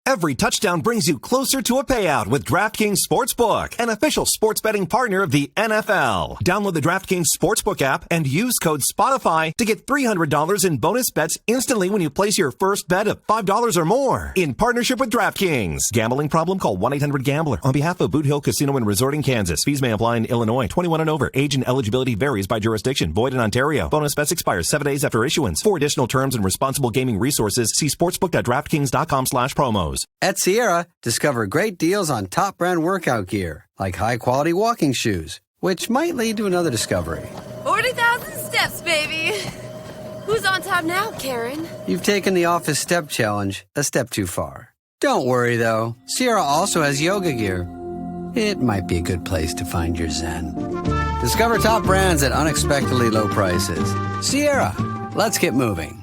Every touchdown brings you closer to a payout with DraftKings Sportsbook, an official sports betting partner of the NFL. Download the DraftKings Sportsbook app and use code SPOTIFY to get $300 in bonus bets instantly when you place your first bet of $5 or more. In partnership with DraftKings. Gambling problem? Call 1-800-GAMBLER. On behalf of Boot Hill Casino and Resort in Kansas. Fees may apply in Illinois. 21 and over. Age and eligibility varies by jurisdiction. Void in Ontario. Bonus bets expire 7 days after issuance. For additional terms and responsible gaming resources, see sportsbook.draftkings.com/promos. At Sierra, discover great deals on top brand workout gear, like high-quality walking shoes, which might lead to another discovery. 40,000 steps, baby. Who's on top now, Karen? You've taken the office step challenge a step too far. Don't worry, though. Sierra also has yoga gear. It might be a good place to find your zen. Discover top brands at unexpectedly low prices. Sierra, let's get moving.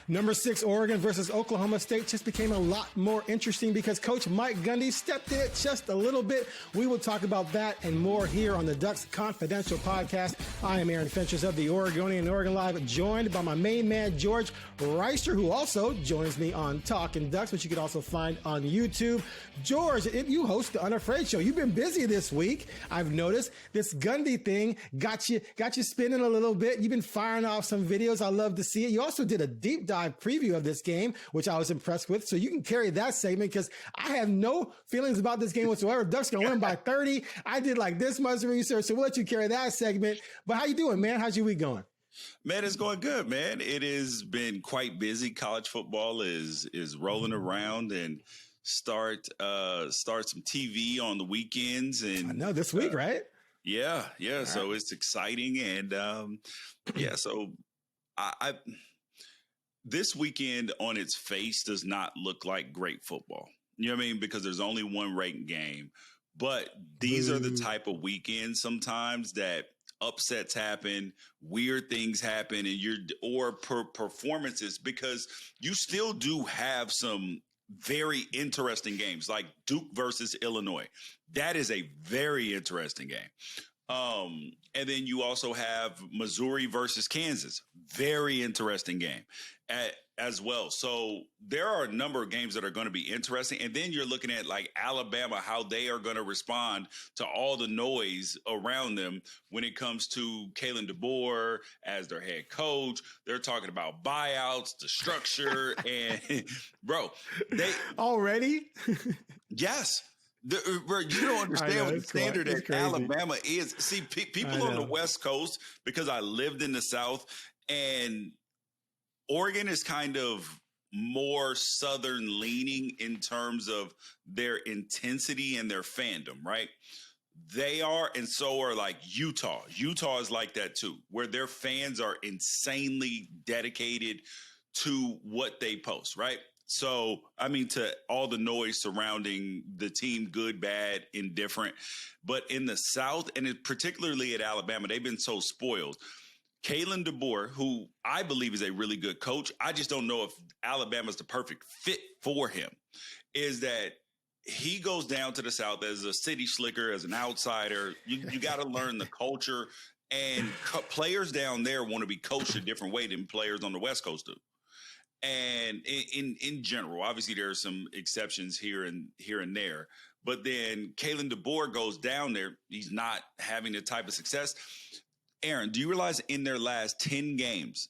Number 6, Oregon versus Oklahoma State just became a lot more interesting because Coach Mike Gundy stepped in it just a little bit. We will talk about that and more here on the Ducks Confidential podcast. I am Aaron Fentress of the Oregonian and OregonLive, joined by my main man, George Wrighster, who also joins me on Talking Ducks, which you can also find on YouTube. George, you host the Unafraid Show. You've been busy this week. I've noticed this Gundy thing got you spinning a little bit. You've been firing off some videos. I love to see it. You also did a deep dive preview of this game, which I was impressed with. So you can carry that segment because I have no feelings about this game whatsoever. Ducks gonna win by 30. I did like this much research, so we'll let you carry that segment. But how you doing, man? How's your week going? Man, it's going good, man. It has been quite busy. College football is rolling around and start some TV on the weekends. And I know this week, right? Yeah. Right. So it's exciting. And so I this weekend on its face does not look like great football. You know what I mean? Because there's only one ranked game. But these are the type of weekends sometimes that upsets happen, weird things happen, and performances, because you still do have some very interesting games like Duke versus Illinois. That is a very interesting game. And then you also have Missouri versus Kansas. Very interesting game as well. So there are a number of games that are going to be interesting. And then you're looking at like Alabama, how they are going to respond to all the noise around them when it comes to Kalen DeBoer as their head coach. They're talking about buyouts, the structure, and bro, they already. Yes. You don't understand what the standard at Alabama is. See, people on the West Coast, because I lived in the South, and Oregon is kind of more Southern leaning in terms of their intensity and their fandom, right? They are, and so are like Utah. Utah is like that too, where their fans are insanely dedicated to what they post, right? So, I mean, to all the noise surrounding the team, good, bad, indifferent. But in the South, and particularly at Alabama, they've been so spoiled. Kalen DeBoer, who I believe is a really good coach, I just don't know if Alabama's the perfect fit for him, is that he goes down to the South as a city slicker, as an outsider. You got to learn the culture. And players down there want to be coached a different way than players on the West Coast do. And in general, obviously there are some exceptions here and there, but then Kalen DeBoer goes down there. He's not having the type of success. Aaron, do you realize in their last 10 games,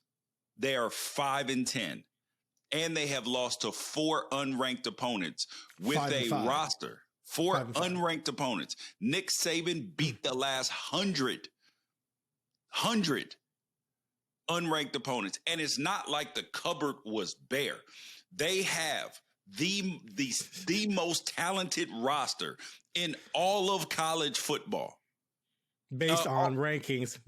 they are 5-10, and they have lost to 4 unranked opponents with a roster. 4 unranked opponents. Nick Saban beat the last 100 unranked opponents. And it's not like the cupboard was bare. They have the most talented roster in all of college football. Based on rankings.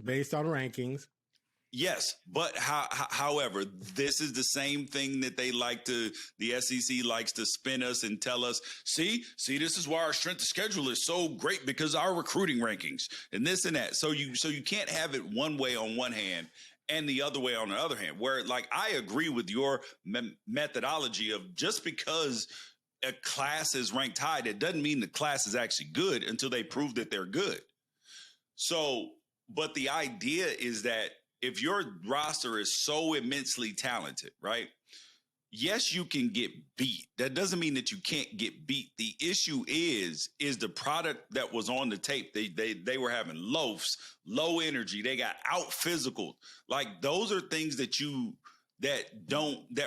Yes, but however, this is the same thing that the SEC likes to spin us and tell us, see, this is why our strength of schedule is so great, because our recruiting rankings and this and that. So you can't have it one way on one hand and the other way on the other hand, where like I agree with your methodology of just because a class is ranked high, that doesn't mean the class is actually good until they prove that they're good. So, but the idea is that if your roster is so immensely talented, right, yes, you can get beat. That doesn't mean that you can't get beat. The issue is the product that was on the tape. They were having loafs, low energy. They got out physical. Like those are things that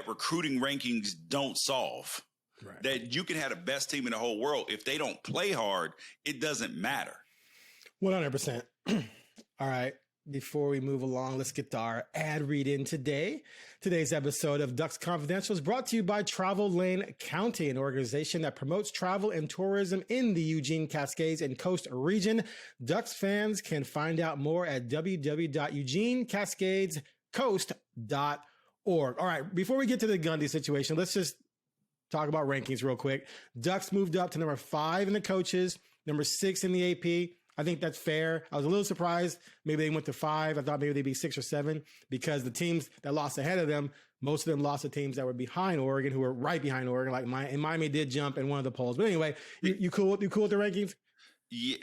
recruiting rankings don't solve. Right. That you can have the best team in the whole world. If they don't play hard, it doesn't matter. 100%. All right. Before we move along, let's get to our ad read in today. Today's episode of Ducks Confidential is brought to you by Travel Lane County, an organization that promotes travel and tourism in the Eugene, Cascades, and Coast region. Ducks fans can find out more at www.eugenecascadescoast.org. All right, before we get to the Gundy situation, let's just talk about rankings real quick. Ducks moved up to number 5 in the coaches, number 6 in the AP. I think that's fair. I was a little surprised. Maybe they went to 5. I thought maybe they'd be 6 or 7 because the teams that lost ahead of them, most of them lost to teams that were behind Oregon, who were right behind Oregon. Like Miami did jump in one of the polls. But anyway, you cool with the rankings? Yeah.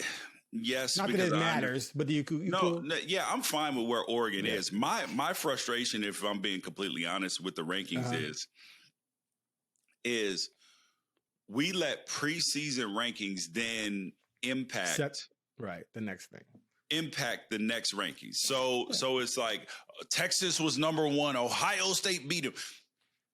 Yes. Not that it matters, but you cool? No, yeah, I'm fine with where Oregon is. My frustration, if I'm being completely honest with the rankings, is we let preseason rankings then impact. Right. The next thing. Impact the next rankings. So it's like Texas was number 1. Ohio State beat them.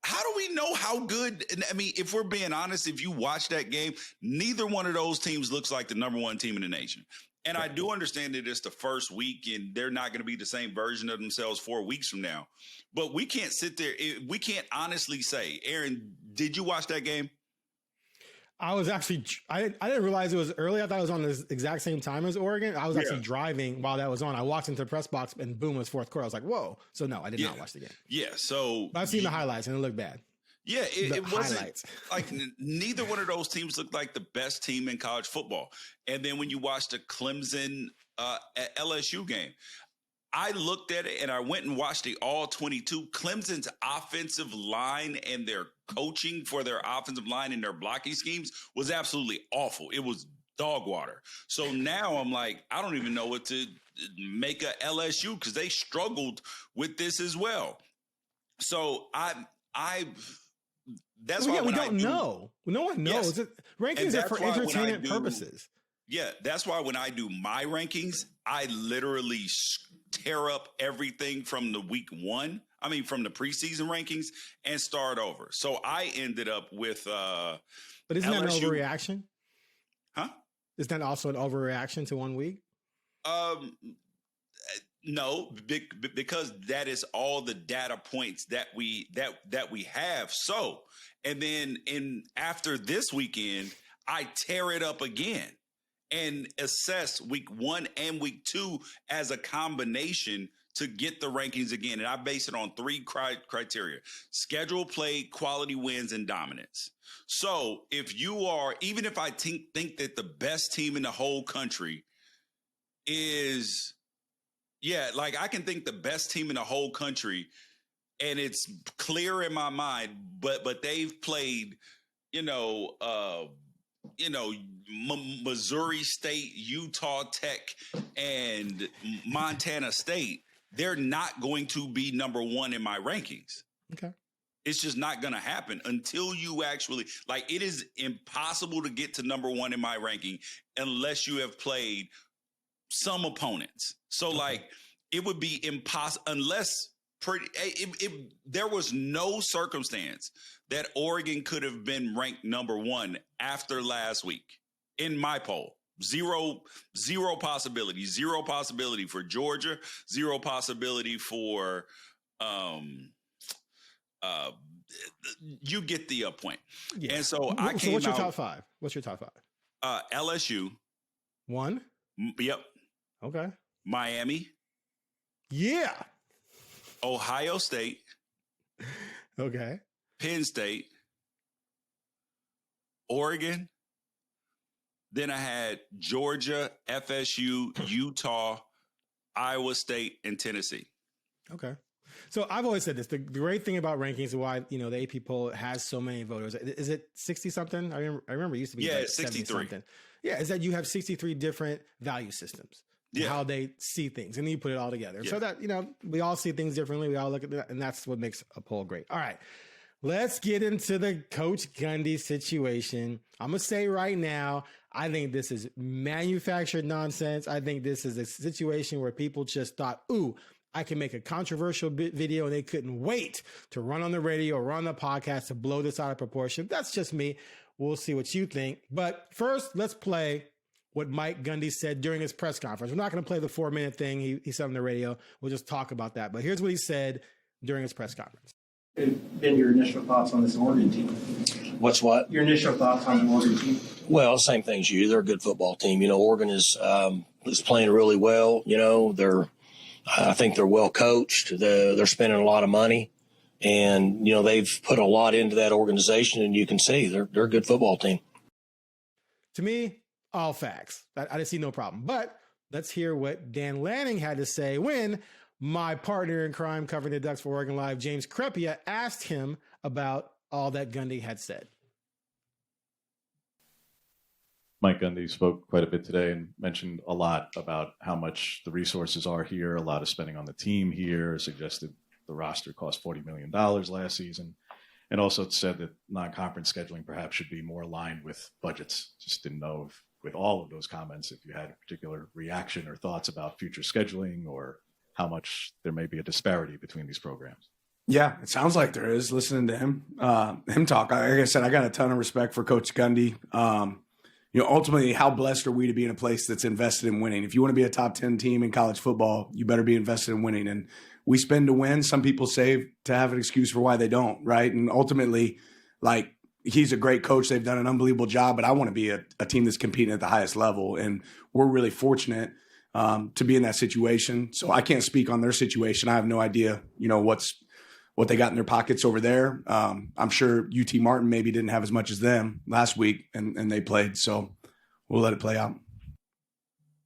How do we know how good? I mean, if we're being honest, if you watch that game, neither one of those teams looks like the number 1 team in the nation. And I do understand that it's the first week and they're not going to be the same version of themselves 4 weeks from now. But we can't sit there. We can't honestly say, Aaron, did you watch that game? I was actually, I didn't realize it was early. I thought it was on the exact same time as Oregon. I was actually driving while that was on. I walked into the press box and boom, it was fourth quarter. I was like, whoa. So no, I did not watch the game. Yeah. So but I've seen the highlights and it looked bad. Yeah. It wasn't like neither one of those teams looked like the best team in college football. And then when you watch the Clemson LSU game, I looked at it and I went and watched the all 22. Clemson's offensive line and their coaching for their offensive line and their blocking schemes was absolutely awful. It was dog water. So now I'm like, I don't even know what to make of LSU because they struggled with this as well. So that's why we don't know. No one knows. Yes. Rankings are for entertainment purposes. Yeah, that's why when I do my rankings, I literally tear up everything from from the preseason rankings and start over. So I ended up with But isn't that an overreaction? Huh? Is that also an overreaction to 1 week? No, because that is all the data points that we have. So, and then after this weekend, I tear it up again and assess week 1 and week 2 as a combination to get the rankings again. And I base it on 3 criteria: schedule, play, quality wins, and dominance. So if you are, even if I think that the best team in the whole country is, like I can think the best team in the whole country and it's clear in my mind, but they've played, Missouri State, Utah Tech, and Montana State, they're not going to be number 1 in my rankings. Okay. It's just not going to happen until you actually, it is impossible to get to number 1 in my ranking unless you have played some opponents. So it would be impossible unless there was no circumstance that Oregon could have been ranked number 1 after last week in my poll. Zero possibility. 0 possibility for Georgia. 0 possibility for you get the point. Yeah. And so I came what's your top 5? What's your top 5? LSU. 1? Yep. Okay. Miami. Yeah. Ohio State. Okay. Penn State. Oregon. Then I had Georgia, FSU, Utah, Iowa State, and Tennessee. Okay. So I've always said this. The great thing about rankings is why, the AP poll has so many voters. Is it 60 something? I remember it used to be 63 something. Yeah. Is that you have 63 different value systems. How they see things, and then you put it all together. So that, we all see things differently. We all look at that, and that's what makes a poll great. All right. Let's get into the Coach Gundy situation. I'm going to say right now, I think this is manufactured nonsense. I think this is a situation where people just thought, ooh, I can make a controversial video, and they couldn't wait to run on the radio or run the podcast to blow this out of proportion. That's just me. We'll see what you think. But first, let's play what Mike Gundy said during his press conference. We're not going to play the 4-minute thing he said on the radio. We'll just talk about that. But here's what he said during his press conference. Been your initial thoughts on this Oregon team? What's what? Your initial thoughts on the Oregon team? Well, same thing as you. They're a good football team. You know, Oregon is playing really well. You know, I think they're well coached. They're spending a lot of money, and you know they've put a lot into that organization. And you can see they're a good football team. To me, all facts. I just see no problem. But let's hear what Dan Lanning had to say when my partner in crime covering the Ducks for OregonLive, James Crepea, asked him about all that Gundy had said. Mike Gundy spoke quite a bit today and mentioned a lot about how much the resources are here, a lot of spending on the team here, suggested the roster cost $40 million last season, and also said that non-conference scheduling perhaps should be more aligned with budgets. Just didn't know if, with all of those comments, if you had a particular reaction or thoughts about future scheduling or how much there may be a disparity between these programs. Yeah, it sounds like there is, listening to him talk. Like I said, I got a ton of respect for Coach Gundy. Ultimately, how blessed are we to be in a place that's invested in winning? If you want to be a top 10 team in college football, you better be invested in winning. And we spend to win. Some people save to have an excuse for why they don't, right? And ultimately, like, he's a great coach. They've done an unbelievable job, but I want to be a team that's competing at the highest level. And we're really fortunate to be in that situation. So I can't speak on their situation. I have no idea, what they got in their pockets over there. I'm sure UT Martin maybe didn't have as much as them last week, and they played. So we'll let it play out.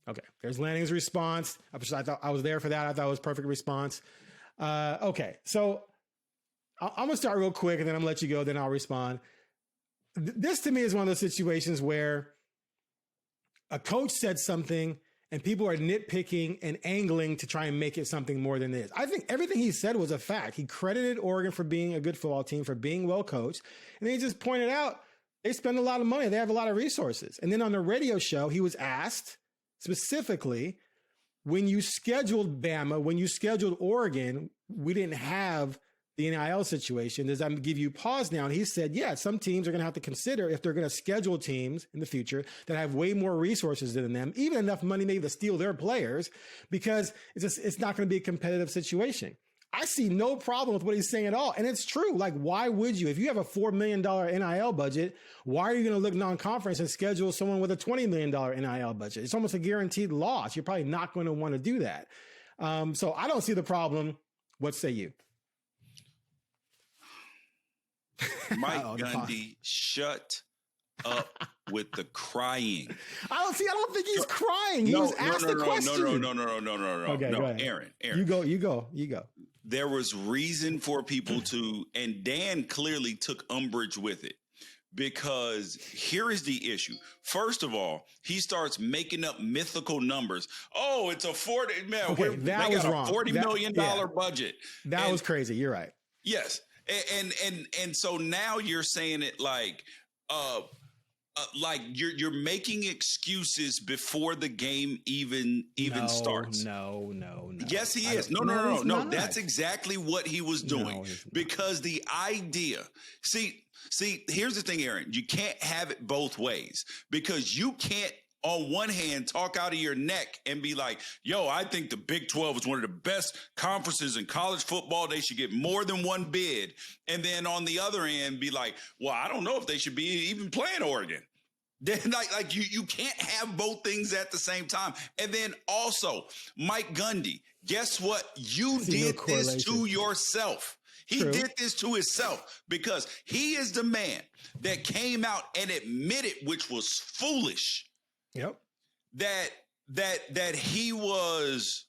Okay. There's Lanning's response. I thought I was there for that. I thought it was a perfect response. Okay. So I'm going to start real quick, and then I'm going to let you go. Then I'll respond. This to me is one of those situations where a coach said something and people are nitpicking and angling to try and make it something more than it is. I think everything he said was a fact. He credited Oregon for being a good football team, for being well coached. And then he just pointed out they spend a lot of money. They have a lot of resources. And then on the radio show, he was asked specifically, when you scheduled Bama, when you scheduled Oregon, we didn't have the NIL situation. Does that give you pause now? And he said, yeah, some teams are going to have to consider if they're going to schedule teams in the future that have way more resources than them, even enough money maybe to steal their players, because it's not going to be a competitive situation. I see no problem with what he's saying at all. And it's true. Like, why would you? If you have a $4 million NIL budget, why are you going to look non-conference and schedule someone with a $20 million NIL budget? It's almost a guaranteed loss. You're probably not going to want to do that. So I don't see the problem. What say you? Mike Gundy, shut up with the crying. I don't think he's crying. He was asked the question. No. Okay, go ahead. Aaron. You go. There was reason for people to, and Dan clearly took umbrage with it, because here is the issue. First of all, he starts making up mythical numbers. Oh, it's a $40 million. Okay, that was wrong. $40 million budget. That was crazy. You're right. Yes. And so now you're saying it like you're making excuses before the game even starts. No. Yes, he is. No. That's exactly what he was doing, because the idea. See, here's the thing, Aaron. You can't have it both ways, because you can't, on one hand, talk out of your neck and be like, yo, I think the Big 12 is one of the best conferences in college football. They should get more than one bid. And then on the other end, be like, well, I don't know if they should be even playing Oregon. Then you can't have both things at the same time. And then also, Mike Gundy, guess what? You did this to yourself. He did this to himself, because he is the man that came out and admitted, which was foolish. Yep. That he was,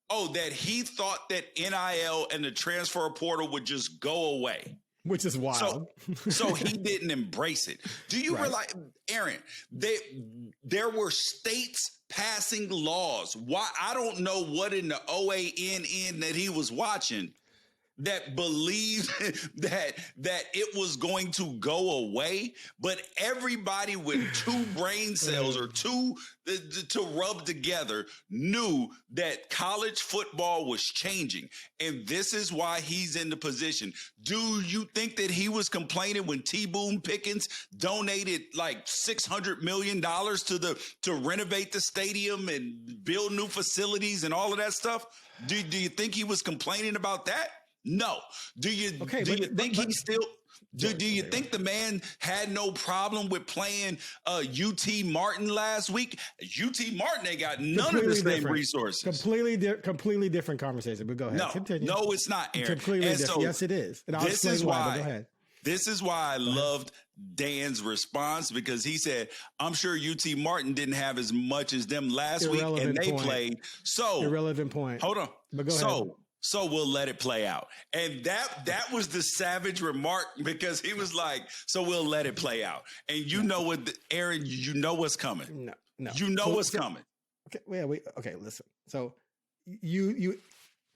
that he thought that NIL and the transfer portal would just go away. Which is wild. So he didn't embrace it. Do you realize, Aaron, there were states passing laws? Why? I don't know what in the OANN that he was watching. that believed that it was going to go away, but everybody with two brain cells or two to rub together knew that college football was changing. And this is why he's in the position. Do you think that he was complaining when T. Boone Pickens donated like $600 million to renovate the stadium and build new facilities and all of that stuff? Do you think he was complaining about that? No. Do you think the man had no problem with playing UT Martin last week? UT Martin ain't got none of the same resources. Completely different conversation. But go ahead. No, it's not, Aaron. Completely different. So yes, it is. And I'll explain why. But go ahead. This is why I loved Dan's response, because he said, I'm sure UT Martin didn't have as much as them last week, and they played. So irrelevant point. Hold on. But go ahead. So we'll let it play out. And that was the savage remark, because he was like, so we'll let it play out. And you know what, Aaron, you know what's coming. No. You know what's coming. Okay, listen. So you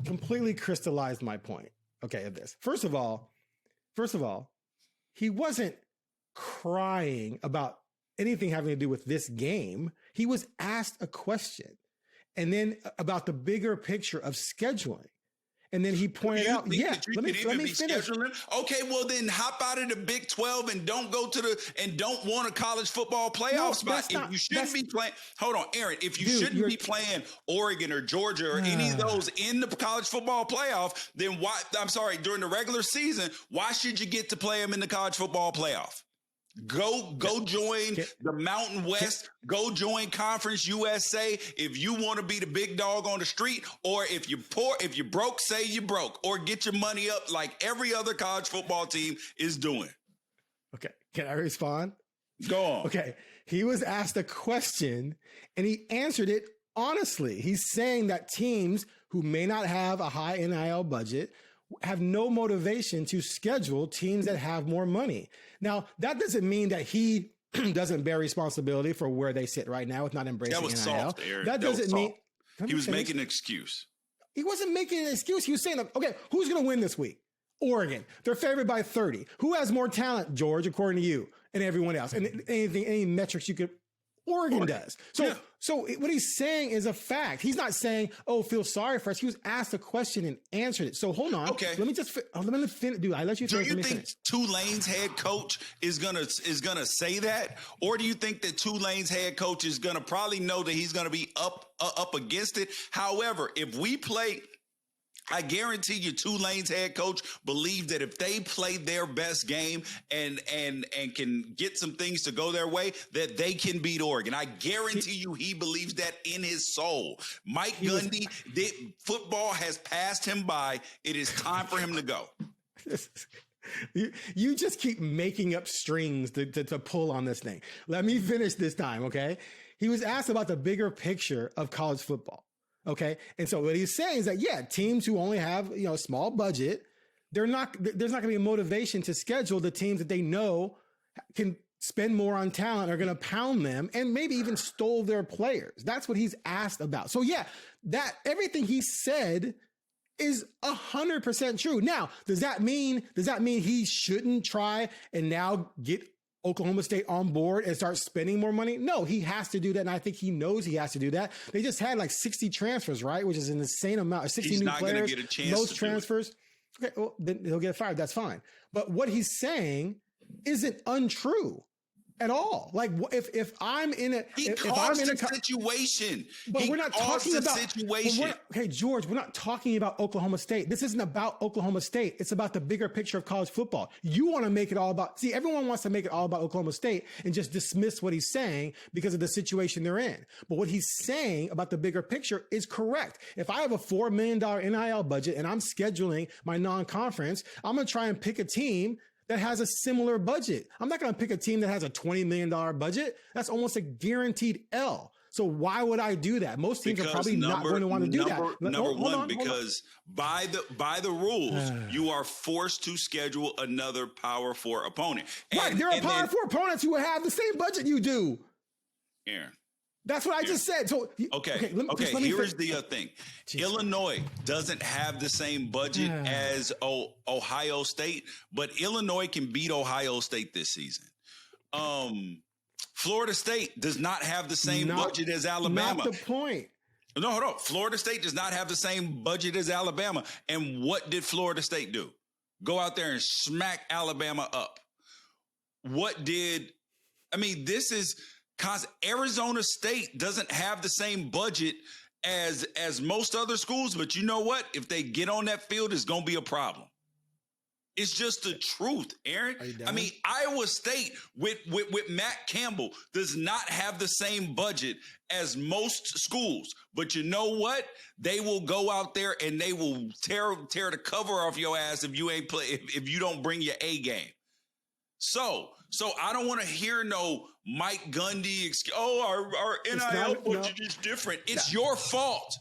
completely crystallized my point. Okay, of this. First of all, he wasn't crying about anything having to do with this game. He was asked a question, and then about the bigger picture of scheduling. And then he pointed out, let me finish. Okay, well then hop out of the Big 12 and don't go and don't want a college football playoff spot. If you shouldn't be playing, hold on, Aaron, if you shouldn't be playing Oregon or Georgia or any of those in the college football playoff, then why, during the regular season, why should you get to play them in the college football playoff? Go join the Mountain West. Go join Conference USA if you want to be the big dog on the street, or if you're poor, if you're broke, say you're broke, or get your money up like every other college football team is doing. Okay, can I respond? Go on. Okay, he was asked a question and he answered it honestly. He's saying that teams who may not have a high NIL budget have no motivation to schedule teams that have more money. Now, that doesn't mean that he doesn't bear responsibility for where they sit right now with not embracing NIL. That was soft, Aaron. That doesn't mean he was making an excuse. He wasn't making an excuse. He was saying, okay, who's going to win this week? Oregon. They're favored by 30. Who has more talent, George, according to you and everyone else? And any metrics you could. Oregon does. So what he's saying is a fact. He's not saying, "Oh, feel sorry for us." He was asked a question and answered it. So hold on. Okay. Let me finish. Dude, I let you finish. Do you think Tulane's head coach is gonna say that, or do you think that Tulane's head coach is gonna probably know that he's gonna be up against it? However, if we play, I guarantee you Tulane's head coach believed that if they play their best game and can get some things to go their way, that they can beat Oregon. I guarantee you he believes that in his soul. Mike Gundy, football has passed him by. It is time for him to go. You just keep making up strings to pull on this thing. Let me finish this time, okay? He was asked about the bigger picture of college football. Okay. And so what he's saying is that, teams who only have, a small budget, there's not going to be a motivation to schedule the teams that they know can spend more on talent, are going to pound them and maybe even stole their players. That's what he's asked about. So that everything he said is 100% true. Now, does that mean he shouldn't try and now get Oklahoma State on board and start spending more money? No, he has to do that. And I think he knows he has to do that. They just had like 60 transfers, right? Which is an insane amount. 60 He's new not players, get a chance most transfers. Okay, well, then he'll get fired. That's fine. But what he's saying isn't untrue at all. Like if I'm in a situation, but we're not talking about situation. Okay, George, we're not talking about Oklahoma State. This isn't about Oklahoma State. It's about the bigger picture of college football. You want to make it all about. See, everyone wants to make it all about Oklahoma State and just dismiss what he's saying because of the situation they're in. But what he's saying about the bigger picture is correct. If I have a $4 million NIL budget and I'm scheduling my non-conference, I'm going to try and pick a team that has a similar budget. I'm not going to pick a team that has a $20 million budget. That's almost a guaranteed L. So why would I do that? Most teams are probably not going to want to do that. Because by the rules, you are forced to schedule another Power 4 opponent. Right, there are Power 4 opponents who have the same budget you do. Aaron, That's what I just said. So okay. Here's the thing: Illinois doesn't have the same budget as Ohio State, but Illinois can beat Ohio State this season. Florida State does not have the same budget as Alabama. Not the point. No, hold on. Florida State does not have the same budget as Alabama. And what did Florida State do? Go out there and smack Alabama up. This is Arizona State doesn't have the same budget as most other schools, but you know what? If they get on that field, it's going to be a problem. It's just the truth, Aaron. Iowa State with Matt Campbell does not have the same budget as most schools. But you know what? They will go out there and they will tear the cover off your ass if you ain't play if you don't bring your A game. So I don't want to hear no Mike Gundy. Our NIL budget is different. It's your fault.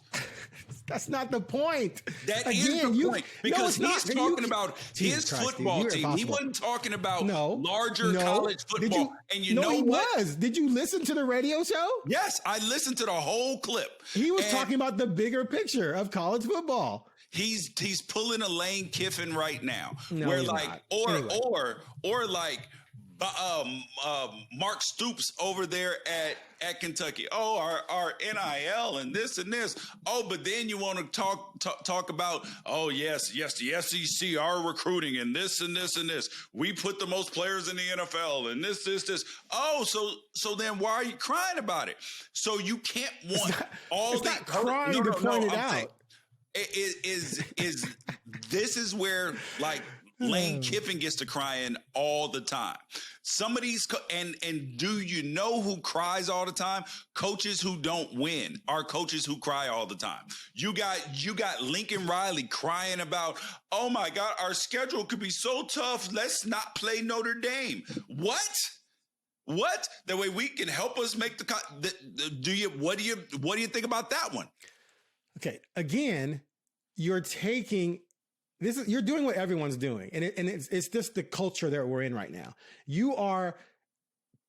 That's not the point. That is the point. Because he's talking about his football team. He wasn't talking about larger college football. He was. Did you listen to the radio show? Yes, I listened to the whole clip. He was talking about the bigger picture of college football. He's pulling a Lane Kiffin right now. No, where he's like not. or like Mark Stoops over there at Kentucky. Oh, our NIL and this and this. Oh, but then you want to talk about, yes, the SEC, our recruiting and this and this and this. We put the most players in the NFL and this. Oh, so then why are you crying about it? So you can't want it's not crying to point it out. This is where like Lane Kiffin gets to crying all the time. Some of these and do you know who cries all the time? Coaches who don't win are coaches who cry all the time. You got Lincoln Riley crying about, oh my God, our schedule could be so tough. Let's not play Notre Dame. What? That way we can help us make what do you think about that one? Okay, again, you're taking you're doing what everyone's doing, and it's just the culture that we're in right now. You are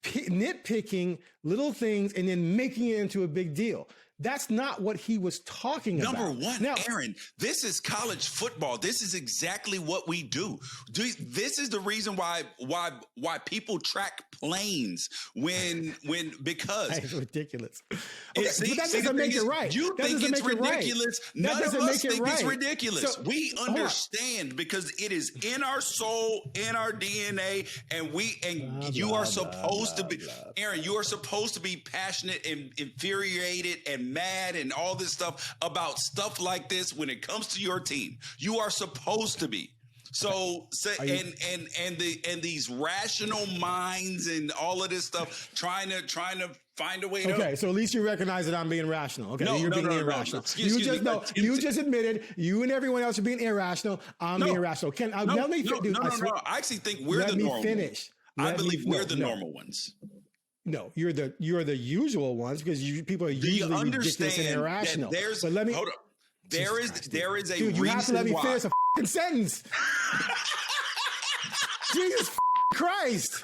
nitpicking little things and then making it into a big deal. That's not what he was talking about. Number one, Aaron, this is college football. This is exactly what we do. This is the reason why people track planes because it's ridiculous. Okay, but that doesn't make it right. You think it's ridiculous. None of us think it's ridiculous. So, we understand because it is in our soul, in our DNA, and you are supposed to be, Aaron, you are supposed to be passionate and infuriated and mad and all this stuff about stuff like this when it comes to your team. You are supposed to be. And these rational minds and all of this stuff trying to find a way to. Okay, so at least you recognize that I'm being rational. Okay, you're being irrational. You just admitted you and everyone else are being irrational. I'm being irrational. I actually think we're the normal finish. I believe we're the normal ones. No, you're the usual ones because people are usually ridiculous and irrational. But let me hold on. There is a dude, you have to let me finish a fucking sentence. Jesus Christ.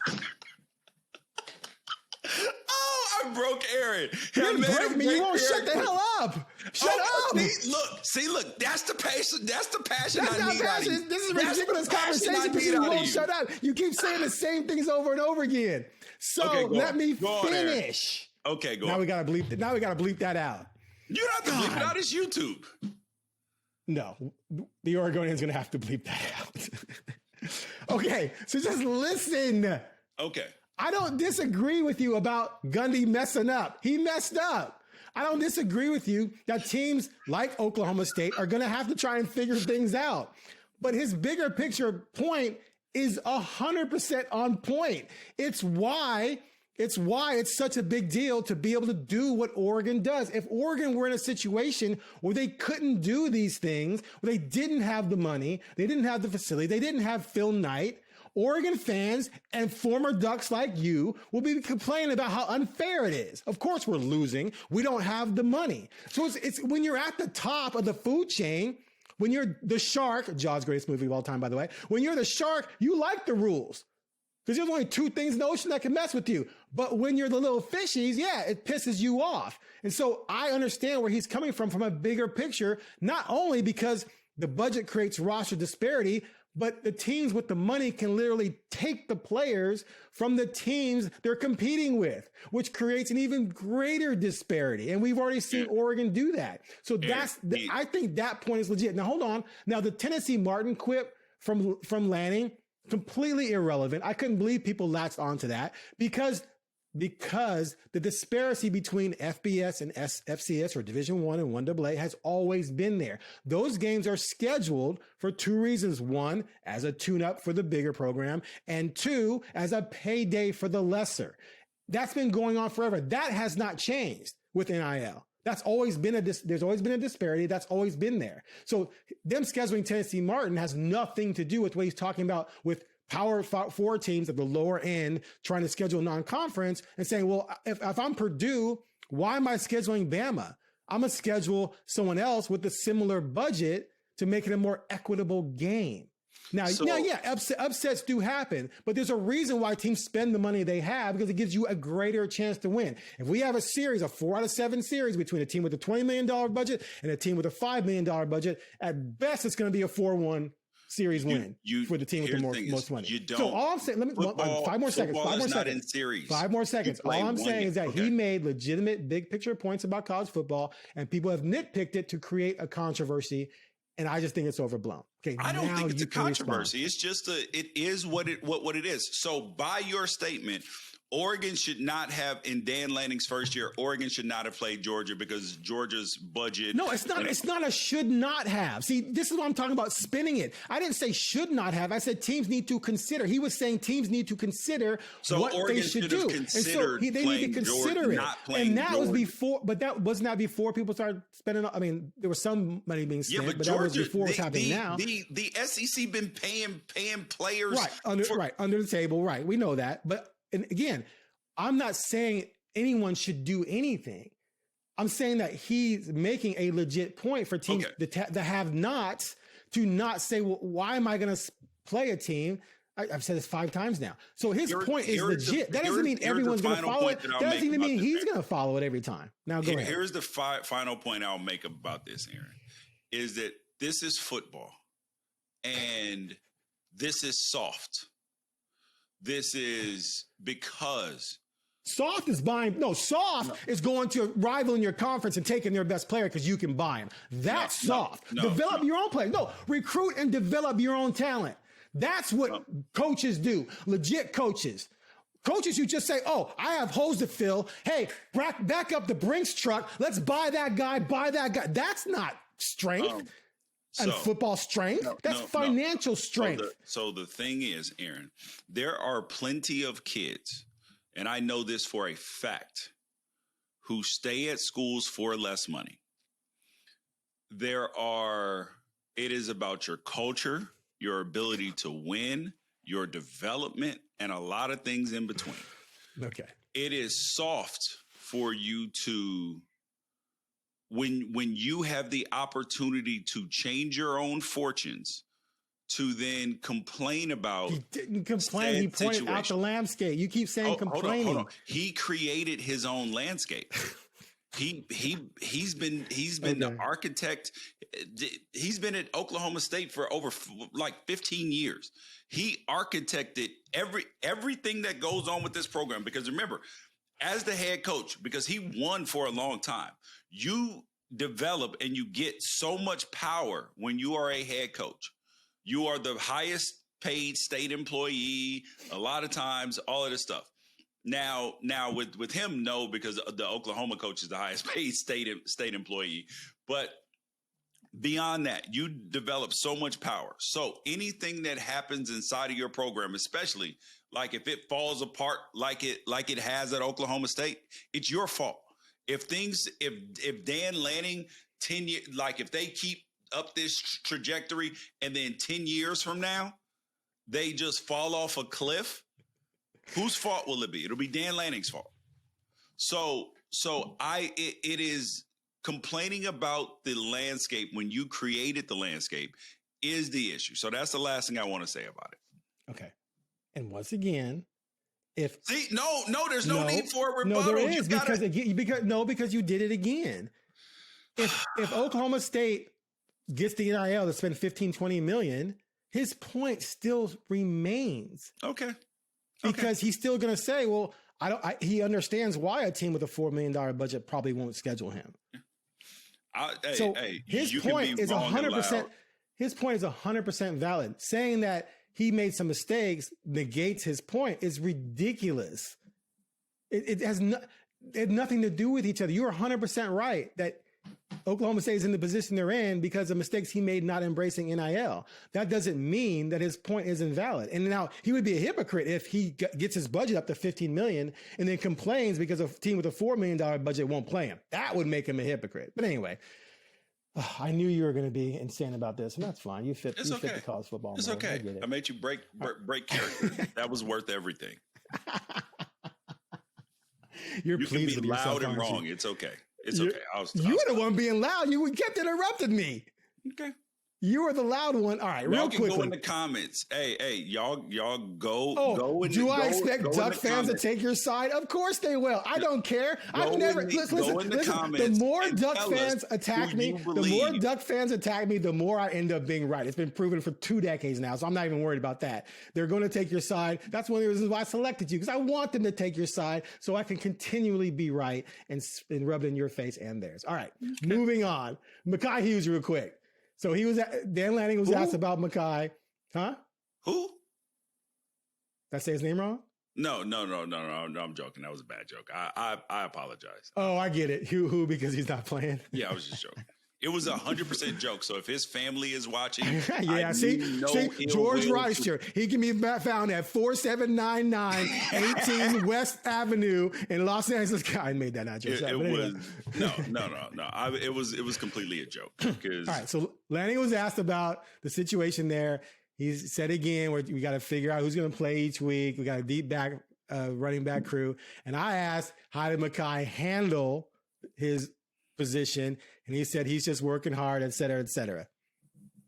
Oh, I broke Aaron. You didn't break me. You won't shut the hell up. Shut up. Look, that's the passion. That's the passion. That's not passion. This is a ridiculous conversation because you won't shut up. You keep saying the same things over and over again. So let me finish. Okay, go on. Now we gotta bleep that out. You don't have to bleep it out. It's YouTube. No, the Oregonian's going to have to bleep that out. Okay, so just listen. Okay. I don't disagree with you about Gundy messing up. He messed up. I don't disagree with you that teams like Oklahoma State are going to have to try and figure things out. But his bigger picture point is 100% on point. It's why it's such a big deal to be able to do what Oregon does. If Oregon were in a situation where they couldn't do these things, where they didn't have the money, they didn't have the facility, they didn't have Phil Knight, Oregon fans and former Ducks like you will be complaining about how unfair it is. Of course we're losing. We don't have the money. So it's when you're at the top of the food chain, when you're the shark, Jaws' greatest movie of all time, by the way, when you're the shark, you like the rules. Because there's only two things in the ocean that can mess with you. But when you're the little fishies, yeah, it pisses you off. And so I understand where he's coming from a bigger picture, not only because the budget creates roster disparity, but the teams with the money can literally take the players from the teams they're competing with, which creates an even greater disparity. And we've already seen Oregon do that. So I think that point is legit. Now, hold on. Now, the Tennessee Martin quip from Lanning, completely irrelevant. I couldn't believe people latched onto that because the disparity between FBS and FCS or Division I and 1AA has always been there. Those games are scheduled for two reasons. One, as a tune-up for the bigger program, and two, as a payday for the lesser. That's been going on forever. That has not changed with NIL. That's always been there's always been a disparity. That's always been there. So them scheduling Tennessee Martin has nothing to do with what he's talking about with Power 4 teams at the lower end trying to schedule non-conference and saying, well, if I'm Purdue, why am I scheduling Bama? I'm going to schedule someone else with a similar budget to make it a more equitable game. Now, upsets do happen, but there's a reason why teams spend the money they have because it gives you a greater chance to win. If we have a 4 out of 7 series between a team with a $20 million budget and a team with a $5 million budget, at best, it's going to be a 4-1 series win for the team with the most money. So all I'm saying, 5 more seconds. All I'm saying is that he made legitimate big picture points about college football and people have nitpicked it to create a controversy. And I just think it's overblown. Okay, I don't think it's a controversy. It's just it is what it is. So by your statement, Oregon should not have, in Dan Lanning's first year, Oregon should not have played Georgia because Georgia's budget. No, it's not. It's not a should not have. See, this is what I'm talking about, spinning it. I didn't say should not have. I said teams need to consider. He was saying teams need to consider what Oregon they should do. And so they need to consider it. And that was before, but that wasn't that before people started spending. I mean, there was some money being spent, but Georgia, that was before what's happening now. The SEC been paying players under the table. Right, we know that, but. And again, I'm not saying anyone should do anything. I'm saying that he's making a legit point for teams that have nots to not say, well, why am I going to play a team? I've said this 5 times now. So his point is legit. That doesn't mean everyone's going to follow it. That doesn't even mean he's going to follow it every time. Now go ahead. Here's the final point I'll make about this, Aaron, is that this is football and this is soft. This is because soft is buying. No, soft is going to a rival in your conference and taking their best player because you can buy him. That's soft. Develop your own players. No, recruit and develop your own talent. That's what coaches do. Legit coaches. Coaches, you just say, oh, I have holes to fill. Hey, back up the Brinks truck. Let's buy that guy, That's not strength. And football strength? That's financial strength. So the thing is, Aaron, there are plenty of kids, and I know this for a fact, who stay at schools for less money. It is about your culture, your ability to win, your development, and a lot of things in between. Okay. It is soft for you to... When you have the opportunity to change your own fortunes, to then complain about. He didn't complain. He pointed out the landscape. You keep saying complaining. Hold on. He created his own landscape. He's been the architect. He's been at Oklahoma State for over 15 years. He architected everything that goes on with this program. Because remember, as the head coach, because he won for a long time, you develop and you get so much power when you are a head coach. You are the highest paid state employee, a lot of times, all of this stuff. Now with him, no, because the Oklahoma coach is the highest paid state employee. But beyond that, you develop so much power. So anything that happens inside of your program, especially like if it falls apart like it has at Oklahoma State, it's your fault. If Dan Lanning 10 years, like if they keep up this trajectory and then 10 years from now, they just fall off a cliff, whose fault will it be? It'll be Dan Lanning's fault. So it is complaining about the landscape when you created the landscape is the issue. So that's the last thing I want to say about it. Okay. And once again, there's no need for a rebuttal. No, there is because you did it again. If Oklahoma State gets the NIL to spend 15, 20 million, his point still remains. Okay. Because he's still going to say, well, he understands why a team with a $4 million budget probably won't schedule him. His point is 100%. His point is 100% valid. Saying that he made some mistakes negates his point is ridiculous. It has nothing to do with each other. You're 100% right that Oklahoma State is in the position they're in because of mistakes he made not embracing NIL. That doesn't mean that his point is invalid. And now he would be a hypocrite if he gets his budget up to $15 million and then complains because a team with a $4 million budget won't play him. That would make him a hypocrite. But anyway, I knew you were going to be insane about this, and that's fine. You fit the college football. It's mode. Okay. I made you break character. That was worth everything. You can be loud and wrong. It's okay. It's okay. You were the one being loud. You kept interrupting me. Okay. You are the loud one. All right, real quickly. Go in the comments. Hey, y'all go. Do I expect Duck fans to take your side? Of course they will. I don't care. I've never listen. The more Duck fans attack me, the more I end up being right. It's been proven for 2 decades now, so I'm not even worried about that. They're going to take your side. That's one of the reasons why I selected you, because I want them to take your side so I can continually be right and rub it in your face and theirs. All right, moving on. Mekhi Hughes, real quick. So Dan Lanning was asked about Mekhi. Huh? Who? Did I say his name wrong? No, I'm joking. That was a bad joke. I apologize. Oh, I get it. Who? Because he's not playing? Yeah, I was just joking. It was 100% joke. So if his family is watching, see, George Wrighster, he can be found at 4799 18 West Avenue in Los Angeles. I made that not joke. It was completely a joke. All right. So Lanning was asked about the situation there. He said again, we got to figure out who's going to play each week. We got a deep back running back crew. And I asked, how did Mekhi handle his position, and he said he's just working hard, et cetera, et cetera.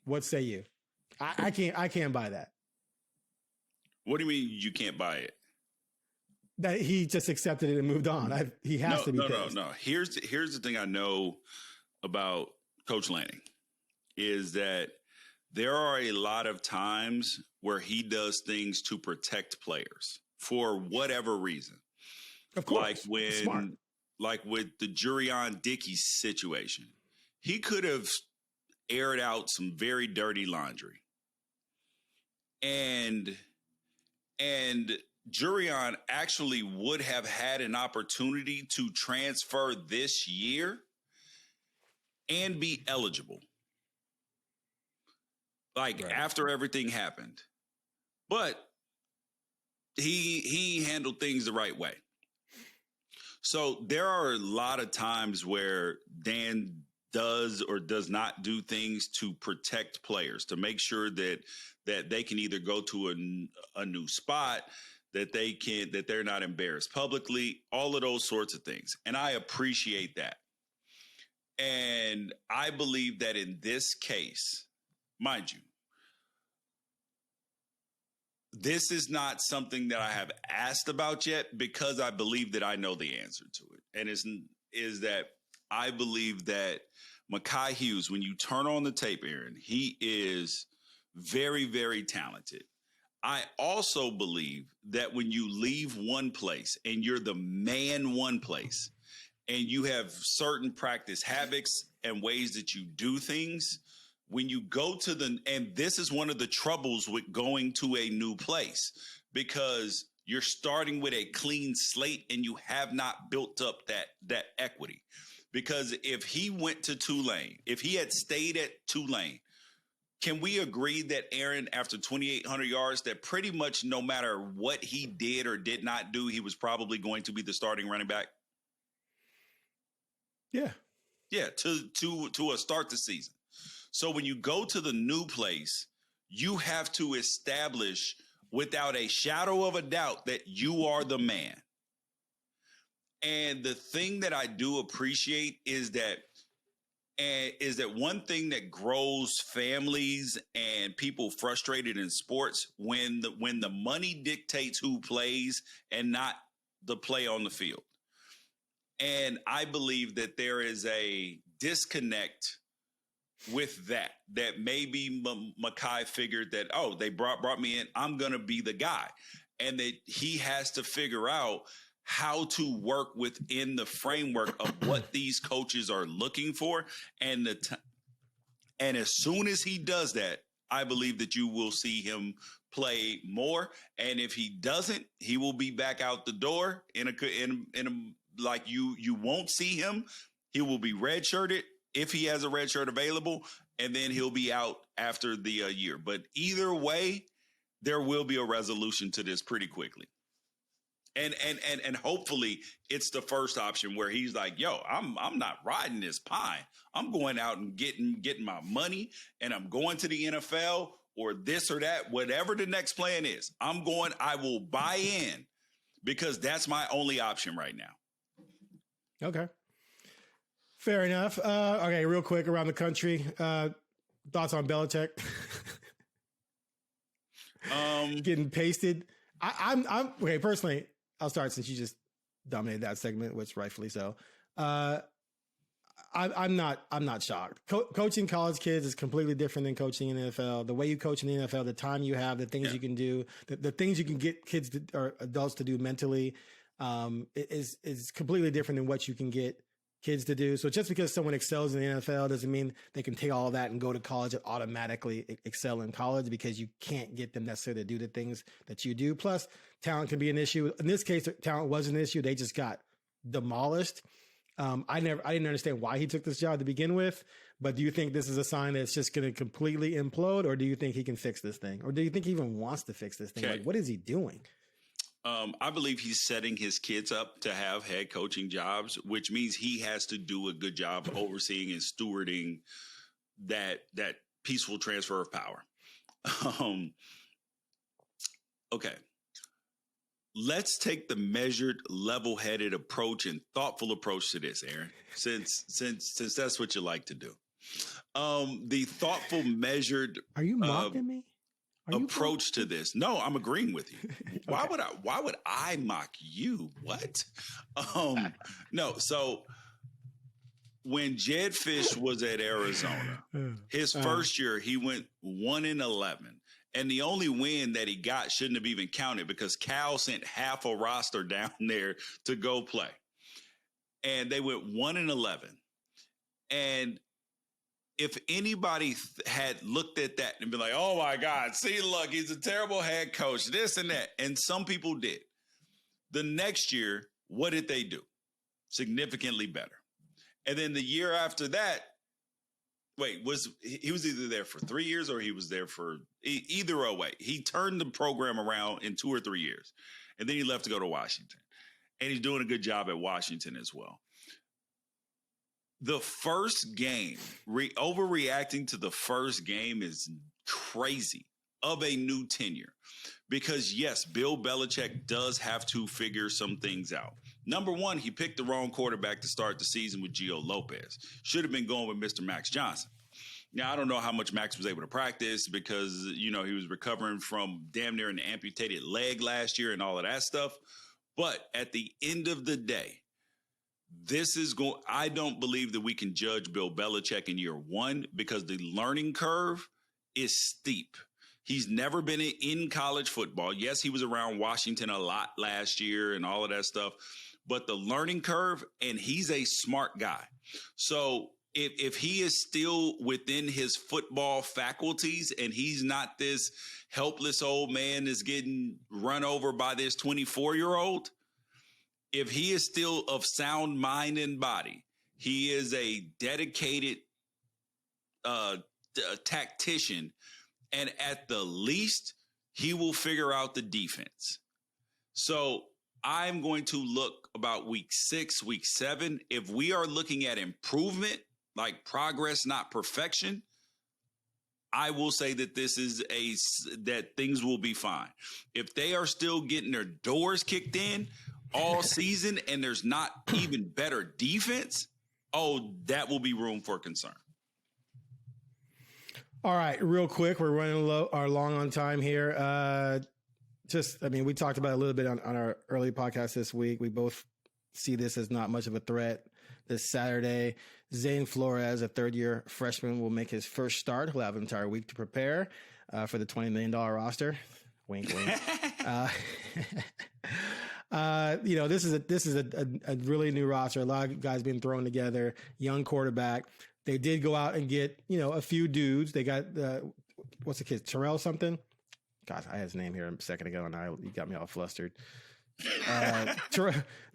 What say you? I can't buy that. What do you mean you can't buy it? That he just accepted it and moved on. He has to be pissed. No. Here's the thing I know about Coach Lanning is that there are a lot of times where he does things to protect players for whatever reason. Of course, smart. Like with the Jurion Dickey situation, he could have aired out some very dirty laundry. And Jurion actually would have had an opportunity to transfer this year and be eligible. After everything happened. But he handled things the right way. So there are a lot of times where Dan does or does not do things to protect players, to make sure that they can either go to a new spot, that they're not embarrassed publicly, all of those sorts of things. And I appreciate that. And I believe that in this case, mind you, this is not something that I have asked about yet because I believe that I know the answer to it. And is that I believe that Mekhi Hughes, when you turn on the tape, Aaron, he is very, very talented. I also believe that when you leave one place and you're the man one place and you have certain practice habits and ways that you do things, when you go to and this is one of the troubles with going to a new place, because you're starting with a clean slate and you have not built up that equity. Because if he went to Tulane, if he had stayed at Tulane, can we agree that Aaron, after 2,800 yards, that pretty much no matter what he did or did not do, he was probably going to be the starting running back? Yeah. Yeah, to start the season. So when you go to the new place, you have to establish without a shadow of a doubt that you are the man. And the thing that I do appreciate is that And is that one thing that grows families and people frustrated in sports when the money dictates who plays and not the play on the field. And I believe that there is a disconnect with that maybe Makai figured that, oh, they brought me in, I'm going to be the guy. And that he has to figure out how to work within the framework of what these coaches are looking for. And and as soon as he does that, I believe that you will see him play more. And if he doesn't, he will be back out the door in a like you won't see him. He will be redshirted if he has a red shirt available, and then he'll be out after the year. But either way, there will be a resolution to this pretty quickly. And hopefully it's the first option where he's like, yo, I'm not riding this pine. I'm going out and getting my money, and I'm going to the NFL or this or that, whatever the next plan is. I will buy in because that's my only option right now. Okay. Fair enough. Okay, real quick around the country. Thoughts on Belichick? Getting pasted. I'm okay, personally. I'll start since you just dominated that segment, which rightfully so. I'm not shocked. Coaching college kids is completely different than coaching in the NFL. The way you coach in the NFL, the time you have, the things you can do, the things you can get kids or adults to do mentally, is completely different than what you can get kids to do. So just because someone excels in the NFL doesn't mean they can take all that and go to college and automatically excel in college, because you can't get them necessarily to do the things that you do. Plus, talent can be an issue. In this case, talent was an issue. They just got demolished. I didn't understand why he took this job to begin with, but do you think this is a sign that it's just going to completely implode, or do you think he can fix this thing? Or do you think he even wants to fix this thing? Okay. Like, what is he doing? I believe he's setting his kids up to have head coaching jobs, which means he has to do a good job overseeing and stewarding that peaceful transfer of power. Okay. Let's take the measured, level-headed approach and thoughtful approach to this, Aaron, since that's what you like to do. The thoughtful, measured. Are you mocking me? Approach to this. No, I'm agreeing with you. Why would I mock you? What? No. So when Jed Fish was at Arizona, his first year, he went 1-11. And the only win that he got shouldn't have even counted because Cal sent half a roster down there to go play. And they went 1-11. And if anybody had looked at that and been like, oh, my God, see, look, he's a terrible head coach, this and that. And some people did. The next year, what did they do? Significantly better. And then the year after that, he was either there for 3 years or he was there for either way. He turned the program around in 2 or 3 years. And then he left to go to Washington. And he's doing a good job at Washington as well. The first game, overreacting to the first game is crazy of a new tenure because, yes, Bill Belichick does have to figure some things out. Number one, he picked the wrong quarterback to start the season with Gio Lopez. Should have been going with Mr. Max Johnson. Now, I don't know how much Max was able to practice because, he was recovering from damn near an amputated leg last year and all of that stuff. But at the end of the day, I don't believe that we can judge Bill Belichick in year one because the learning curve is steep. He's never been in college football. Yes, he was around Washington a lot last year and all of that stuff, but the learning curve, and he's a smart guy. So if he is still within his football faculties and he's not this helpless old man that's getting run over by this 24-year-old, if he is still of sound mind and body, he is a dedicated tactician, and at the least, he will figure out the defense. So I'm going to look about week 6, week 7. If we are looking at improvement, like progress, not perfection, I will say that that things will be fine. If they are still getting their doors kicked in all season and there's not even better defense, that will be room for concern. All right, real quick, we're running long on time here. We talked about it a little bit on our early podcast this week. We both see this as not much of a threat. This Saturday, Zane Flores, a third-year freshman, will make his first start. He'll have an entire week to prepare for the $20 million roster. Wink, wink. This is a really new roster. A lot of guys being thrown together. Young quarterback. They did go out and get a few dudes. They got what's the kid? Terrell something. Gosh, I had his name here a second ago, and you got me all flustered.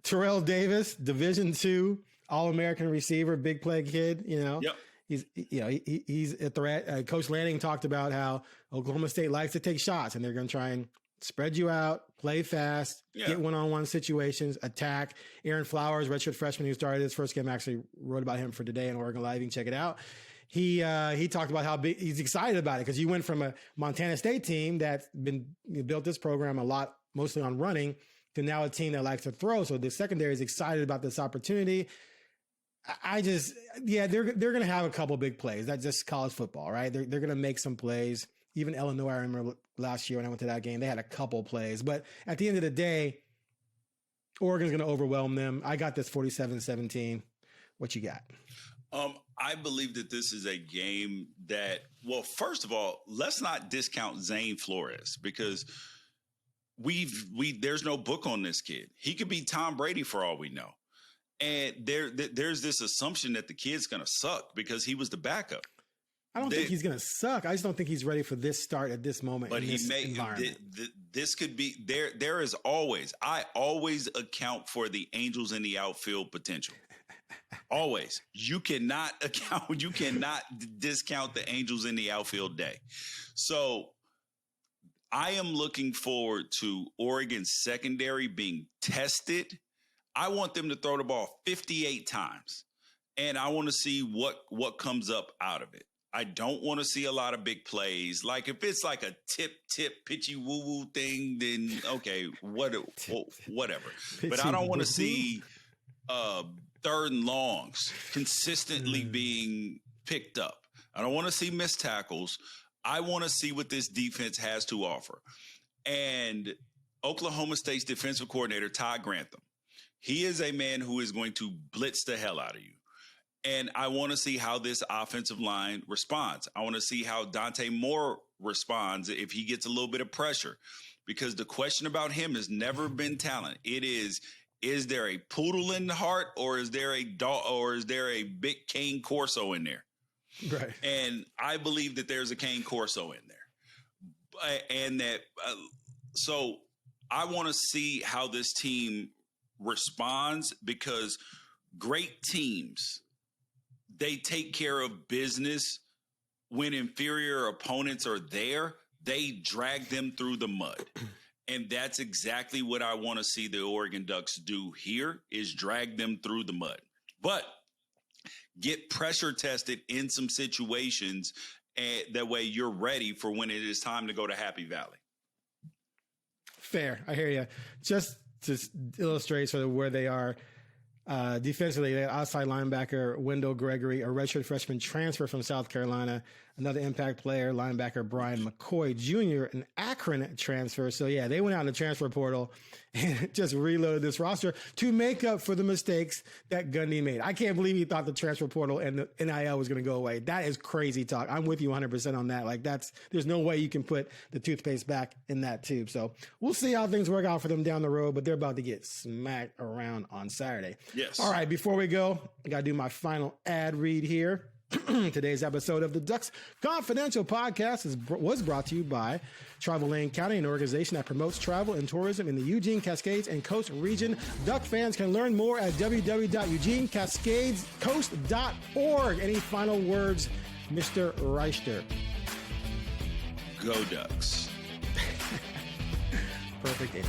Terrell Davis, Division II All-American receiver, big play kid. Yep. He's a threat. Coach Lanning talked about how Oklahoma State likes to take shots, and they're going to try and spread you out, play fast, get one-on-one situations, attack. Aaron Flowers, redshirt freshman who started his first game, actually wrote about him for today on OregonLive. You can check it out. He talked about how big he's excited about it because you went from a Montana State team that's been built this program a lot, mostly on running, to now a team that likes to throw. So the secondary is excited about this opportunity. They're going to have a couple big plays. That's just college football, right? They're going to make some plays. Even Illinois, I remember last year when I went to that game, they had a couple plays. But at the end of the day, Oregon's going to overwhelm them. I got this 47-17. What you got? I believe that this is a game that, well, first of all, let's not discount Zane Flores because there's no book on this kid. He could be Tom Brady for all we know. And there's this assumption that the kid's going to suck because he was the backup. I don't think he's going to suck. I just don't think he's ready for this start at this moment. But environment. This could be there. There is I always account for the angels in the outfield potential. Always. You cannot discount the angels in the outfield day. So I am looking forward to Oregon's secondary being tested. I want them to throw the ball 58 times, and I want to see what comes up out of it. I don't want to see a lot of big plays. Like if it's like a tip, pitchy woo-woo thing, then okay, whatever. But I don't want to see third and longs consistently being picked up. I don't want to see missed tackles. I want to see what this defense has to offer. And Oklahoma State's defensive coordinator, Todd Grantham, he is a man who is going to blitz the hell out of you. And I want to see how this offensive line responds. I want to see how Dante Moore responds if he gets a little bit of pressure, because the question about him has never been talent. It is there a poodle in the heart, or is there a dog, or is there a big cane corso in there? Right. And I believe that there's a cane corso in there, and that so I want to see how this team responds, because great teams, they take care of business when inferior opponents are there. They drag them through the mud. And that's exactly what I want to see the Oregon Ducks do here, is drag them through the mud. But get pressure tested in some situations, and that way you're ready for when it is time to go to Happy Valley. Fair. I hear you. Just to illustrate sort of where they are defensively, they have outside linebacker Wendell Gregory, a redshirt freshman transfer from South Carolina, another impact player, linebacker Brian McCoy Jr., an Akron transfer. So, yeah, they went out in the transfer portal and just reloaded this roster to make up for the mistakes that Gundy made. I can't believe he thought the transfer portal and the NIL was going to go away. That is crazy talk. I'm with you 100% on that. Like, there's no way you can put the toothpaste back in that tube. So we'll see how things work out for them down the road, but they're about to get smacked around on Saturday. Yes. All right, before we go, I got to do my final ad read here. Today's episode of the Ducks Confidential Podcast was brought to you by Travel Lane County, an organization that promotes travel and tourism in the Eugene, Cascades, and Coast region. Duck fans can learn more at www.eugenecascadescoast.org. Any final words, Mr. Wrighster? Go Ducks. Perfect.